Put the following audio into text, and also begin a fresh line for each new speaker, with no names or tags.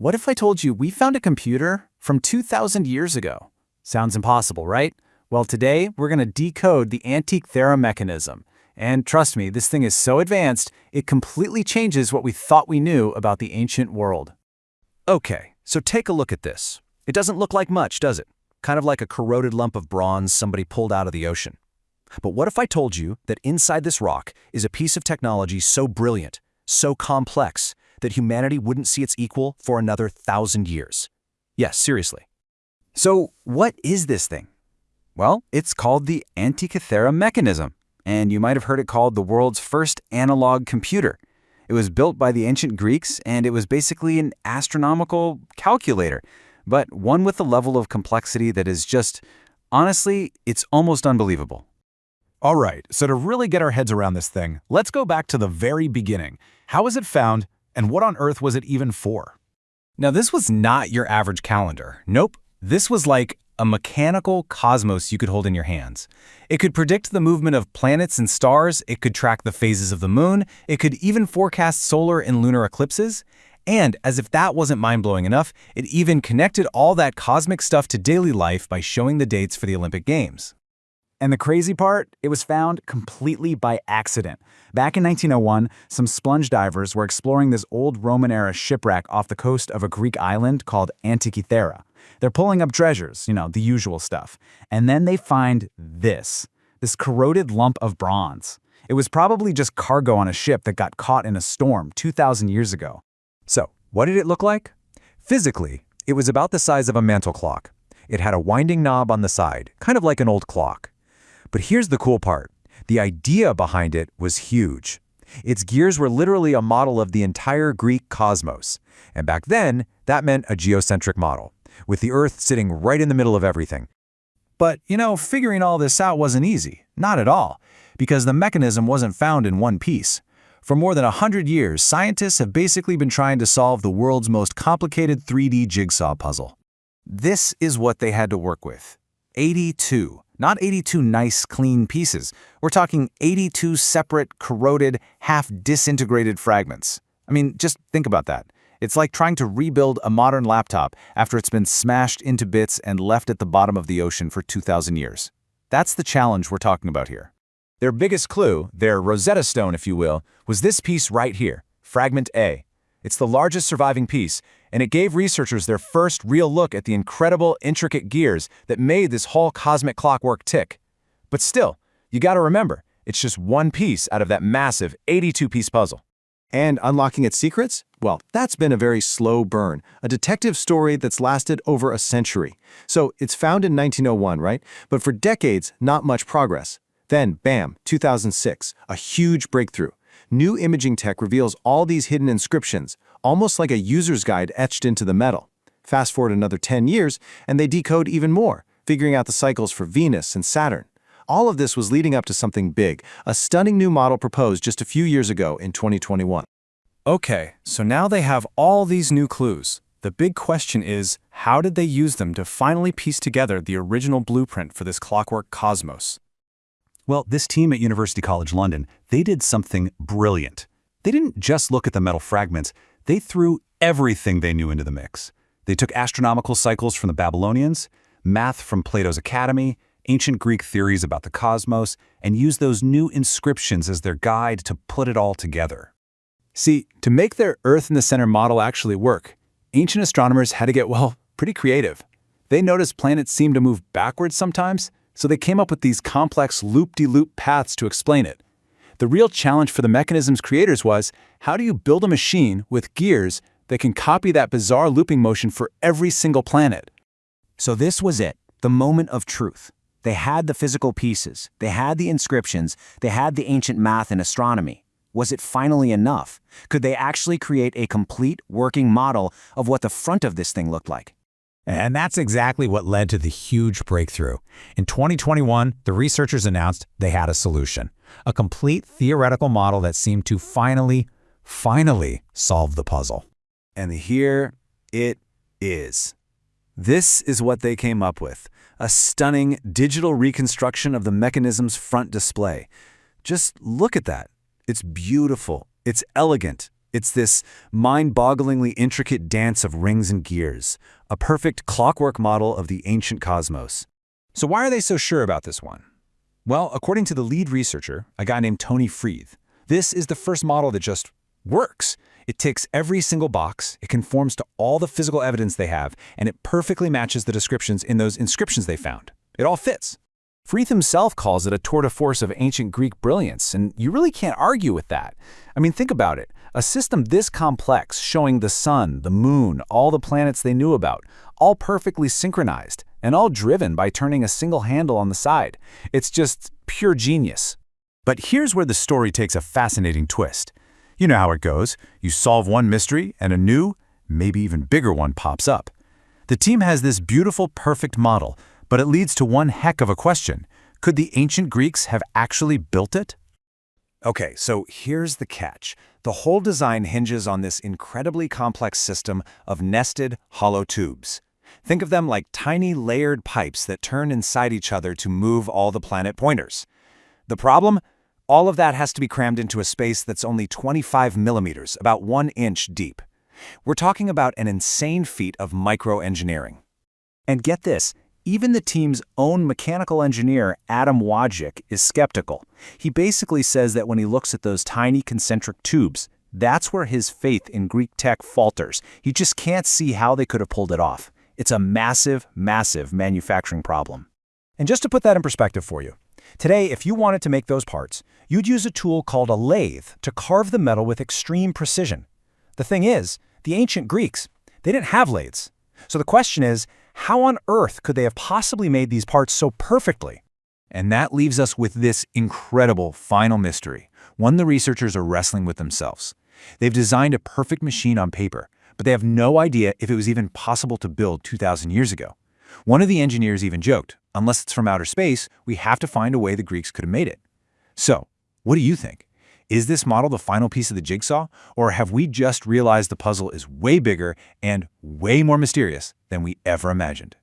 What if I told you we found a computer from 2,000 years ago? Sounds impossible, right? Well, today we're going to decode the Antikythera Mechanism. And trust me, this thing is so advanced, it completely changes what we thought we knew about the ancient world.
Okay, so take a look at this. It doesn't look like much, does it? Kind of like a corroded lump of bronze somebody pulled out of the ocean. But what if I told you that inside this rock is a piece of technology so brilliant, so complex, that humanity wouldn't see its equal for another 1,000 years? Yes, seriously.
So what is this thing? Well, it's called the Antikythera Mechanism, and you might have heard it called the world's first analog computer. It was built by the ancient Greeks, and it was basically an astronomical calculator, but one with a level of complexity that is just, honestly, it's almost unbelievable.
All right, so to really get our heads around this thing, let's go back to the very beginning. How was it found, and what on earth was it even for?
Now, this was not your average calendar. Nope. This was like a mechanical cosmos you could hold in your hands. It could predict the movement of planets and stars, it could track the phases of the moon, it could even forecast solar and lunar eclipses. And as if that wasn't mind-blowing enough, it even connected all that cosmic stuff to daily life by showing the dates for the Olympic Games.
And the crazy part, it was found completely by accident. Back in 1901, some sponge divers were exploring this old Roman-era shipwreck off the coast of a Greek island called Antikythera. They're pulling up treasures, the usual stuff. And then they find this corroded lump of bronze. It was probably just cargo on a ship that got caught in a storm 2,000 years ago.
So, what did it look like? Physically, it was about the size of a mantle clock. It had a winding knob on the side, kind of like an old clock. But here's the cool part. The idea behind it was huge. Its gears were literally a model of the entire Greek cosmos. And back then, that meant a geocentric model, with the Earth sitting right in the middle of everything.
But, figuring all this out wasn't easy. Not at all. Because the mechanism wasn't found in one piece. For more than 100 years, scientists have basically been trying to solve the world's most complicated 3D jigsaw puzzle. This is what they had to work with. 82. Not 82 nice, clean pieces. We're talking 82 separate, corroded, half-disintegrated fragments. I mean, just think about that. It's like trying to rebuild a modern laptop after it's been smashed into bits and left at the bottom of the ocean for 2,000 years. That's the challenge we're talking about here.
Their biggest clue, their Rosetta Stone if you will, was this piece right here, Fragment A. It's the largest surviving piece, and it gave researchers their first real look at the incredible, intricate gears that made this whole cosmic clockwork tick. But still, you gotta remember, it's just one piece out of that massive 82-piece puzzle.
And unlocking its secrets? Well, that's been a very slow burn, a detective story that's lasted over a century. So it's found in 1901, right? But for decades, not much progress. Then, bam, 2006, a huge breakthrough. New imaging tech reveals all these hidden inscriptions, almost like a user's guide etched into the metal. Fast forward another 10 years, and they decode even more, figuring out the cycles for Venus and Saturn. All of this was leading up to something big, a stunning new model proposed just a few years ago in 2021.
Okay, so now they have all these new clues. The big question is, how did they use them to finally piece together the original blueprint for this clockwork cosmos?
Well, this team at University College London, they did something brilliant. They didn't just look at the metal fragments, they threw everything they knew into the mix. They took astronomical cycles from the Babylonians, math from Plato's Academy, ancient Greek theories about the cosmos, and used those new inscriptions as their guide to put it all together.
See, to make their Earth in the center model actually work, ancient astronomers had to get, pretty creative. They noticed planets seemed to move backwards sometimes, so they came up with these complex loop-de-loop paths to explain it. The real challenge for the mechanism's creators was, how do you build a machine with gears that can copy that bizarre looping motion for every single planet?
So this was it, the moment of truth. They had the physical pieces, they had the inscriptions, they had the ancient math and astronomy. Was it finally enough? Could they actually create a complete working model of what the front of this thing looked like?
And that's exactly what led to the huge breakthrough. In 2021, the researchers announced they had a solution, a complete theoretical model that seemed to finally solve the puzzle.
And here it is. This is what they came up with, a stunning digital reconstruction of the mechanism's front display. Just look at that. It's beautiful, it's elegant, It's this mind-bogglingly intricate dance of rings and gears, a perfect clockwork model of the ancient cosmos.
So why are they so sure about this one? Well, according to the lead researcher, a guy named Tony Freeth, this is the first model that just works. It ticks every single box, it conforms to all the physical evidence they have, and it perfectly matches the descriptions in those inscriptions they found. It all fits.
Freeth himself calls it a tour de force of ancient Greek brilliance, and you really can't argue with that. I mean, think about it. A system this complex, showing the sun, the moon, all the planets they knew about, all perfectly synchronized, and all driven by turning a single handle on the side. It's just pure genius.
But here's where the story takes a fascinating twist. You know how it goes. You solve one mystery, and a new, maybe even bigger one pops up. The team has this beautiful, perfect model, but it leads to one heck of a question. Could the ancient Greeks have actually built it? Okay, so here's the catch. The whole design hinges on this incredibly complex system of nested, hollow tubes. Think of them like tiny layered pipes that turn inside each other to move all the planet pointers. The problem? All of that has to be crammed into a space that's only 25 millimeters, about 1 inch deep. We're talking about an insane feat of microengineering. And get this, even the team's own mechanical engineer, Adam Wojcik, is skeptical. He basically says that when he looks at those tiny concentric tubes, that's where his faith in Greek tech falters. He just can't see how they could have pulled it off. It's a massive, massive manufacturing problem.
And just to put that in perspective for you, today, if you wanted to make those parts, you'd use a tool called a lathe to carve the metal with extreme precision. The thing is, the ancient Greeks, they didn't have lathes. So the question is, how on earth could they have possibly made these parts so perfectly?
And that leaves us with this incredible final mystery, one the researchers are wrestling with themselves. They've designed a perfect machine on paper, but they have no idea if it was even possible to build 2,000 years ago. One of the engineers even joked, unless it's from outer space, we have to find a way the Greeks could have made it. So, what do you think? Is this model the final piece of the jigsaw, or have we just realized the puzzle is way bigger and way more mysterious than we ever imagined?